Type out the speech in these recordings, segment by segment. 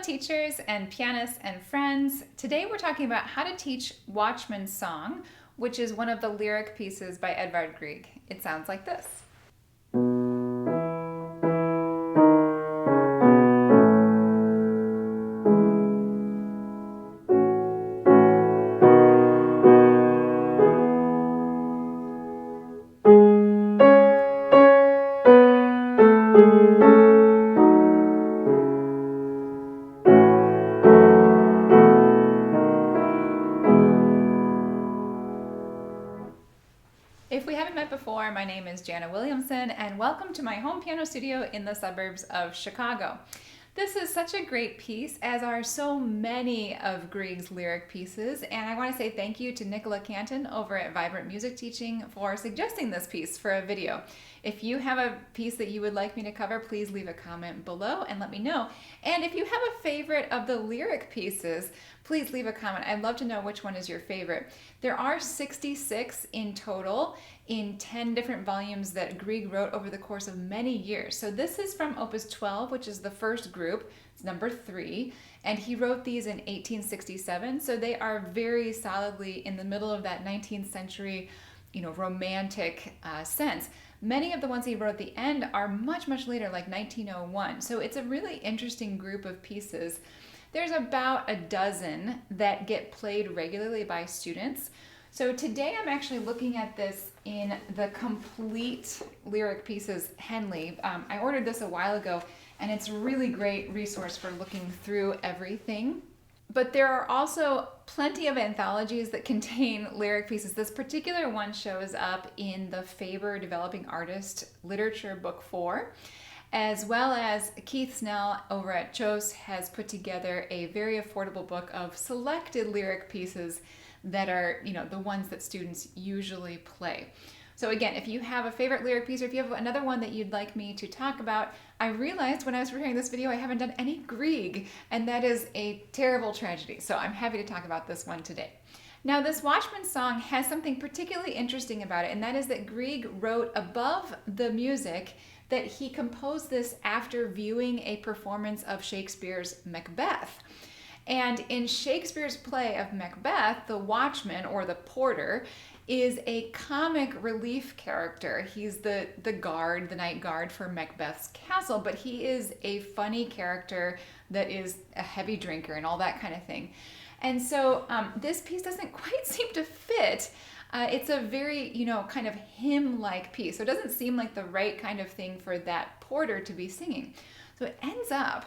teachers and pianists and friends. Today we're talking about how to teach Watchman's song, which is one of the lyric pieces by Edvard Grieg. It sounds like this. If we haven't met before, my name is Jana Williamson, and welcome to my home piano studio in the suburbs of Chicago. This is such a great piece, as are so many of Grieg's lyric pieces, and I want to say thank you to Nicola Canton over at Vibrant Music Teaching for suggesting this piece for a video. If you have a piece that you would like me to cover, please leave a comment below and let me know. And if you have a favorite of the lyric pieces, please leave a comment. I'd love to know which one is your favorite. There are 66 in total in 10 different volumes that Grieg wrote over the course of many years. So this is from Op.12, which is the first group. It's number 3, and he wrote these in 1867. So they are very solidly in the middle of that 19th century, romantic sense. Many of the ones he wrote at the end are much, much later, like 1901. So it's a really interesting group of pieces. There's about a dozen that get played regularly by students. So today I'm actually looking at this in the complete lyric pieces Henley. I ordered this a while ago, and it's a really great resource for looking through everything. But there are also plenty of anthologies that contain lyric pieces. This particular one shows up in the Faber Developing Artist Literature Book 4, as well as Keith Snell over at Chose has put together a very affordable book of selected lyric pieces that are, the ones that students usually play. So again, if you have a favorite lyric piece, or if you have another one that you'd like me to talk about, I realized when I was preparing this video I haven't done any Grieg, and that is a terrible tragedy. So I'm happy to talk about this one today. Now, this Watchman song has something particularly interesting about it, and that is that Grieg wrote above the music that he composed this after viewing a performance of Shakespeare's Macbeth. And in Shakespeare's play of Macbeth, the Watchman, or the porter, is a comic relief character. He's the guard, the night guard for Macbeth's castle, but he is a funny character that is a heavy drinker and all that kind of thing. And so this piece doesn't quite seem to fit. It's a very, kind of hymn-like piece. So it doesn't seem like the right kind of thing for that porter to be singing. So it ends up,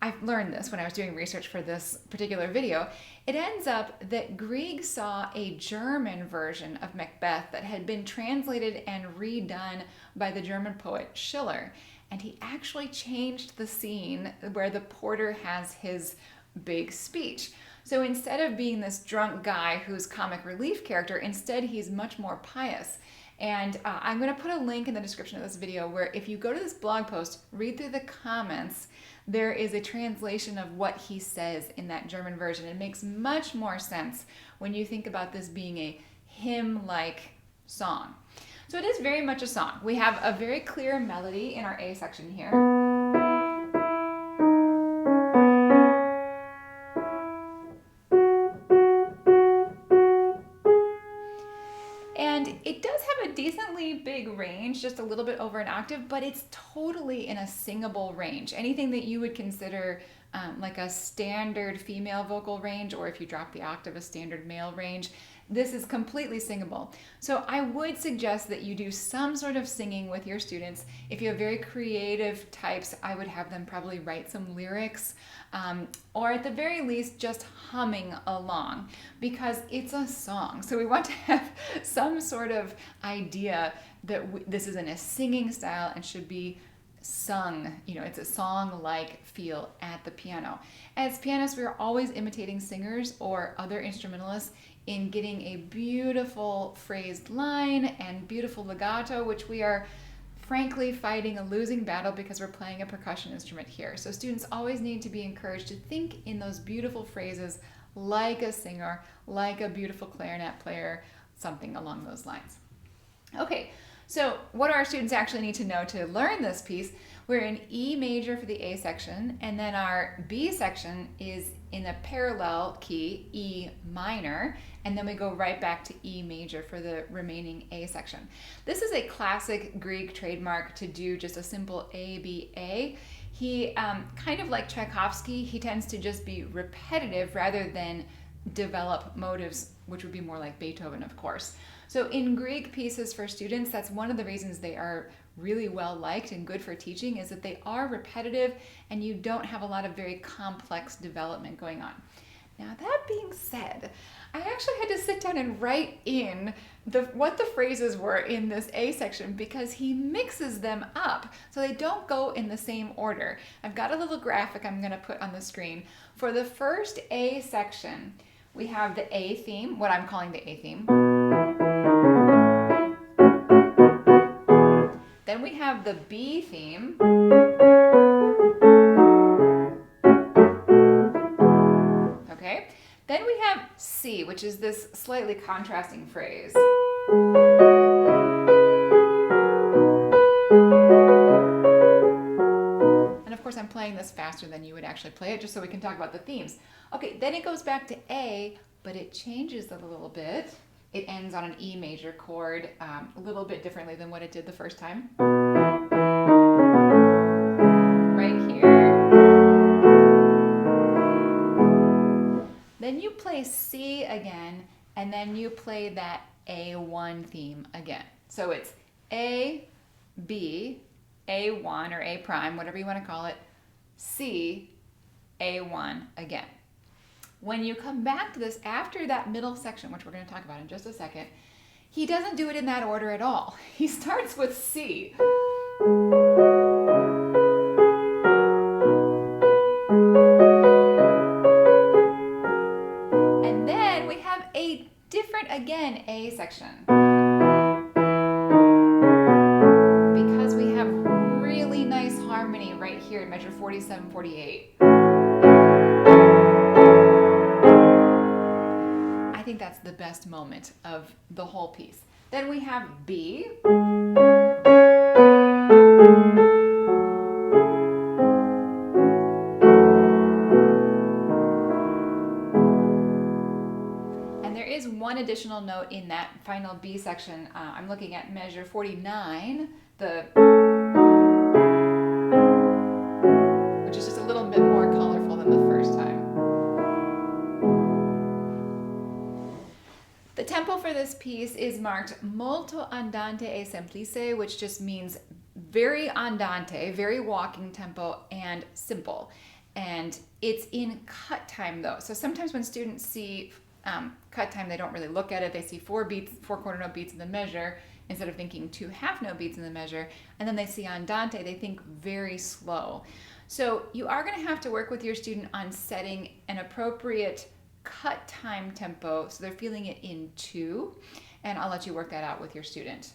I've learned this when I was doing research for this particular video, it ends up that Grieg saw a German version of Macbeth that had been translated and redone by the German poet Schiller. And he actually changed the scene where the porter has his big speech. So instead of being this drunk guy who's comic relief character, instead he's much more pious. And I'm going to put a link in the description of this video where if you go to this blog post, read through the comments, there is a translation of what he says in that German version. It makes much more sense when you think about this being a hymn-like song. So it is very much a song. We have a very clear melody in our A section here. And it does have a decently big range, just a little bit over an octave, but it's totally in a singable range. Anything that you would consider like a standard female vocal range, or if you drop the octave, a standard male range, this is completely singable. So I would suggest that you do some sort of singing with your students. If you have very creative types, I would have them probably write some lyrics, or at the very least just humming along, because it's a song. So we want to have some sort of idea that this is in a singing style and should be sung. It's a song-like feel at the piano. As pianists, we're always imitating singers or other instrumentalists in getting a beautiful phrased line and beautiful legato, which we are frankly fighting a losing battle because we're playing a percussion instrument here. So students always need to be encouraged to think in those beautiful phrases like a singer, like a beautiful clarinet player, something along those lines. Okay, So what do our students actually need to know to learn this piece? We're in E major for the A section, and then our B section is in a parallel key, E minor, and then we go right back to E major for the remaining A section. This is a classic Grieg trademark to do just a simple A, B, A. He, kind of like Tchaikovsky, he tends to just be repetitive rather than develop motives, which would be more like Beethoven, of course. So in Grieg pieces for students, that's one of the reasons they are really well liked and good for teaching, is that they are repetitive and you don't have a lot of very complex development going on. Now, that being said, I actually had to sit down and write in what the phrases were in this A section because he mixes them up so they don't go in the same order. I've got a little graphic I'm going to put on the screen. For the first A section, we have the A theme, what I'm calling the A theme. Then we have the B theme. Okay. Then we have C, which is this slightly contrasting phrase. And of course, I'm playing this faster than you would actually play it, just so we can talk about the themes. Okay, then it goes back to A, but it changes a little bit. It ends on an E major chord, a little bit differently than what it did the first time. Right here. Then you play C again, and then you play that A1 theme again. So it's A, B, A1 or A prime, whatever you want to call it, C, A1 again. When you come back to this after that middle section, which we're going to talk about in just a second, he doesn't do it in that order at all. He starts with C. And then we have a different, again, A section. Because we have really nice harmony right here in measure 47-48. I think that's the best moment of the whole piece. Then we have B. And there is one additional note in that final B section. I'm looking at measure 49, which is just a little bit more colorful than the first time. The tempo for this piece is marked molto andante e semplice, which just means very andante, very walking tempo, and simple. And it's in cut time though. So sometimes when students see cut time, they don't really look at it. They see 4 quarter note beats in the measure instead of thinking 2 half note beats in the measure. And then they see andante, they think very slow. So you are going to have to work with your student on setting an appropriate cut time tempo so they're feeling it in 2, and I'll let you work that out with your student.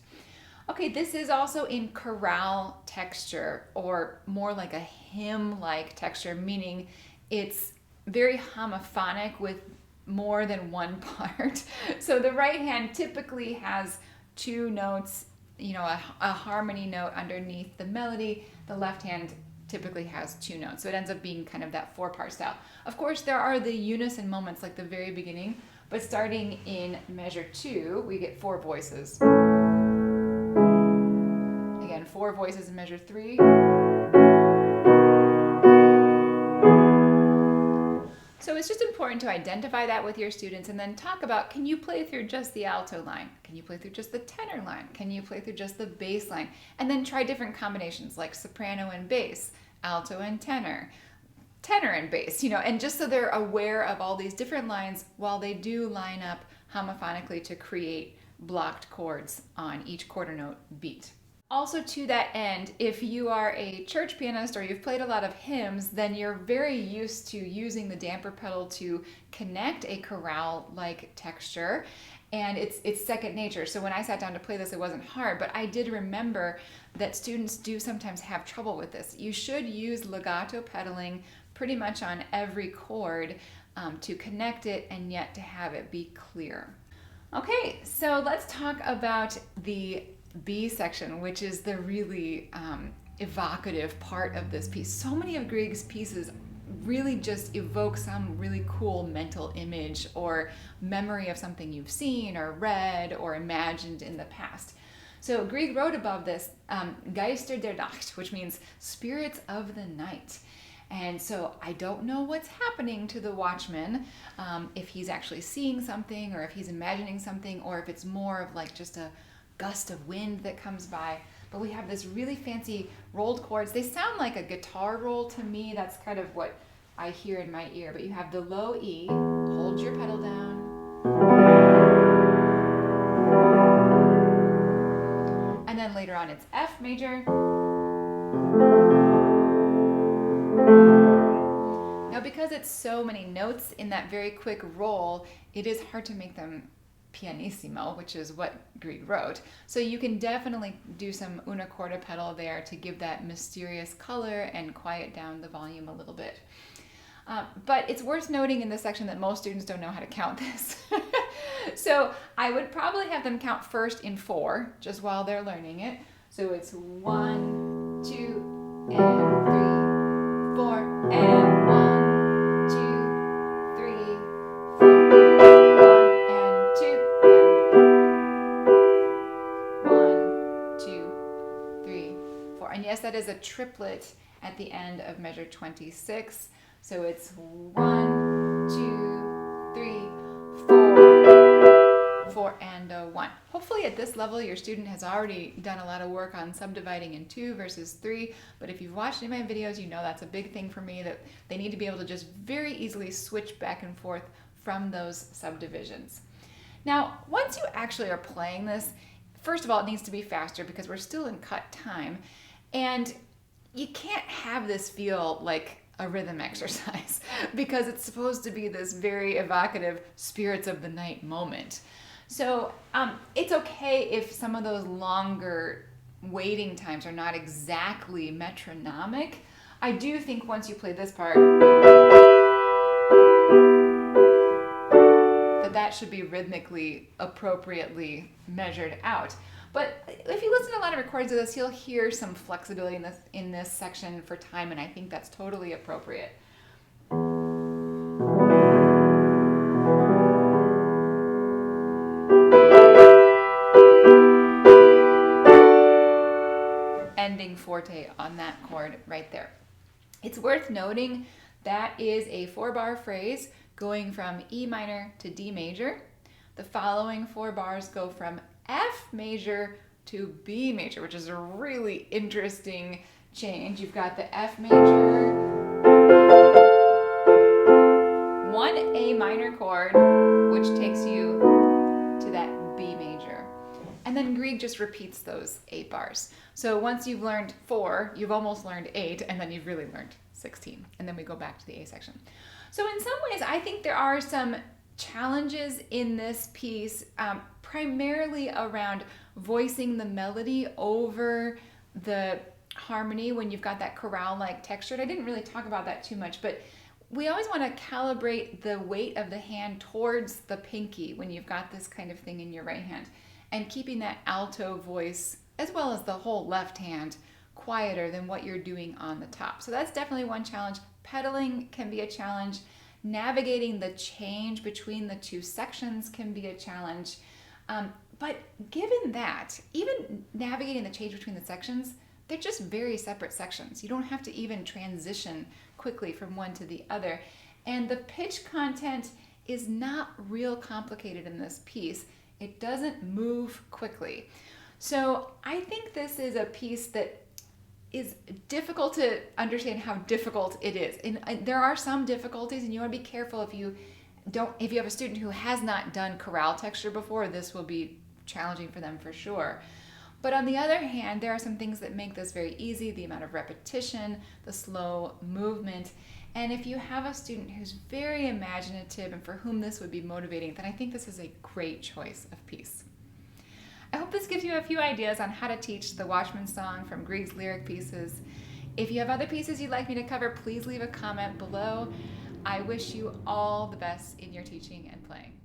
Okay, this is also in chorale texture, or more like a hymn-like texture, meaning it's very homophonic with more than one part. So the right hand typically has 2 notes, a harmony note underneath the melody. The left hand typically has 2 notes. So it ends up being kind of that 4-part style. Of course, there are the unison moments like the very beginning, but starting in measure 2, we get 4 voices. Again, 4 voices in measure 3. So it's just important to identify that with your students and then talk about, can you play through just the alto line? Can you play through just the tenor line? Can you play through just the bass line? And then try different combinations like soprano and bass, alto and tenor and bass, and just so they're aware of all these different lines while they do line up homophonically to create blocked chords on each quarter note beat. Also to that end, if you are a church pianist or you've played a lot of hymns, then you're very used to using the damper pedal to connect a chorale-like texture, and it's second nature. So when I sat down to play this, it wasn't hard, but I did remember that students do sometimes have trouble with this. You should use legato pedaling pretty much on every chord to connect it and yet to have it be clear. Okay, so let's talk about the B section, which is the really evocative part of this piece. So many of Grieg's pieces really just evoke some really cool mental image or memory of something you've seen or read or imagined in the past. So Grieg wrote above this, Geister der Nacht, which means spirits of the night. And so I don't know what's happening to the Watchman, if he's actually seeing something or if he's imagining something or if it's more of like just a gust of wind that comes by. But we have this really fancy rolled chords. They sound like a guitar roll to me. That's kind of what I hear in my ear. But you have the low E, hold your pedal down. And then later on it's F major. Now because it's so many notes in that very quick roll, it is hard to make them pianissimo, which is what Grieg wrote. So you can definitely do some una corda pedal there to give that mysterious color and quiet down the volume a little bit. But it's worth noting in this section that most students don't know how to count this. So I would probably have them count first in 4, just while they're learning it. So it's 1, 2, and 3, 4, and 1, 2, 3, 4, 1, and 2, 1, 2, 3, 4. And yes, that is a triplet at the end of measure 26. So it's 1, 2, 3, 4, 4, and 1. Hopefully at this level your student has already done a lot of work on subdividing in 2 versus 3, but if you've watched any of my videos, you know that's a big thing for me, that they need to be able to just very easily switch back and forth from those subdivisions. Now, once you actually are playing this, first of all, it needs to be faster because we're still in cut time, and you can't have this feel like a rhythm exercise because it's supposed to be this very evocative spirits of the night moment. So it's okay if some of those longer waiting times are not exactly metronomic. I do think once you play this part, that should be rhythmically appropriately measured out. But if you listen to a lot of recordings of this, you'll hear some flexibility in this section for time, and I think that's totally appropriate. Ending forte on that chord right there. It's worth noting that is a 4-bar phrase going from E minor to D major. The following 4 bars go from F major to B major, which is a really interesting change. You've got the F major, 1 A minor chord, which takes you to that B major. And then Grieg just repeats those 8 bars. So once you've learned 4, you've almost learned 8, and then you've really learned 16. And then we go back to the A section. So in some ways, I think there are some challenges in this piece, primarily around voicing the melody over the harmony when you've got that chorale-like texture. And I didn't really talk about that too much, but we always want to calibrate the weight of the hand towards the pinky when you've got this kind of thing in your right hand, and keeping that alto voice, as well as the whole left hand, quieter than what you're doing on the top. So that's definitely one challenge. Pedaling can be a challenge. Navigating the change between the 2 sections can be a challenge. But given that, even navigating the change between the sections, they're just very separate sections. You don't have to even transition quickly from one to the other. And the pitch content is not real complicated in this piece. It doesn't move quickly. So I think this is a piece that is difficult to understand how difficult it is. And there are some difficulties, and you want to be careful if you have a student who has not done chorale texture before, this will be challenging for them for sure. But on the other hand, there are some things that make this very easy: the amount of repetition, the slow movement. And if you have a student who's very imaginative and for whom this would be motivating, then I think this is a great choice of piece. I hope this gives you a few ideas on how to teach the Watchman song from Grieg's lyric pieces. If you have other pieces you'd like me to cover, please leave a comment below. I wish you all the best in your teaching and playing.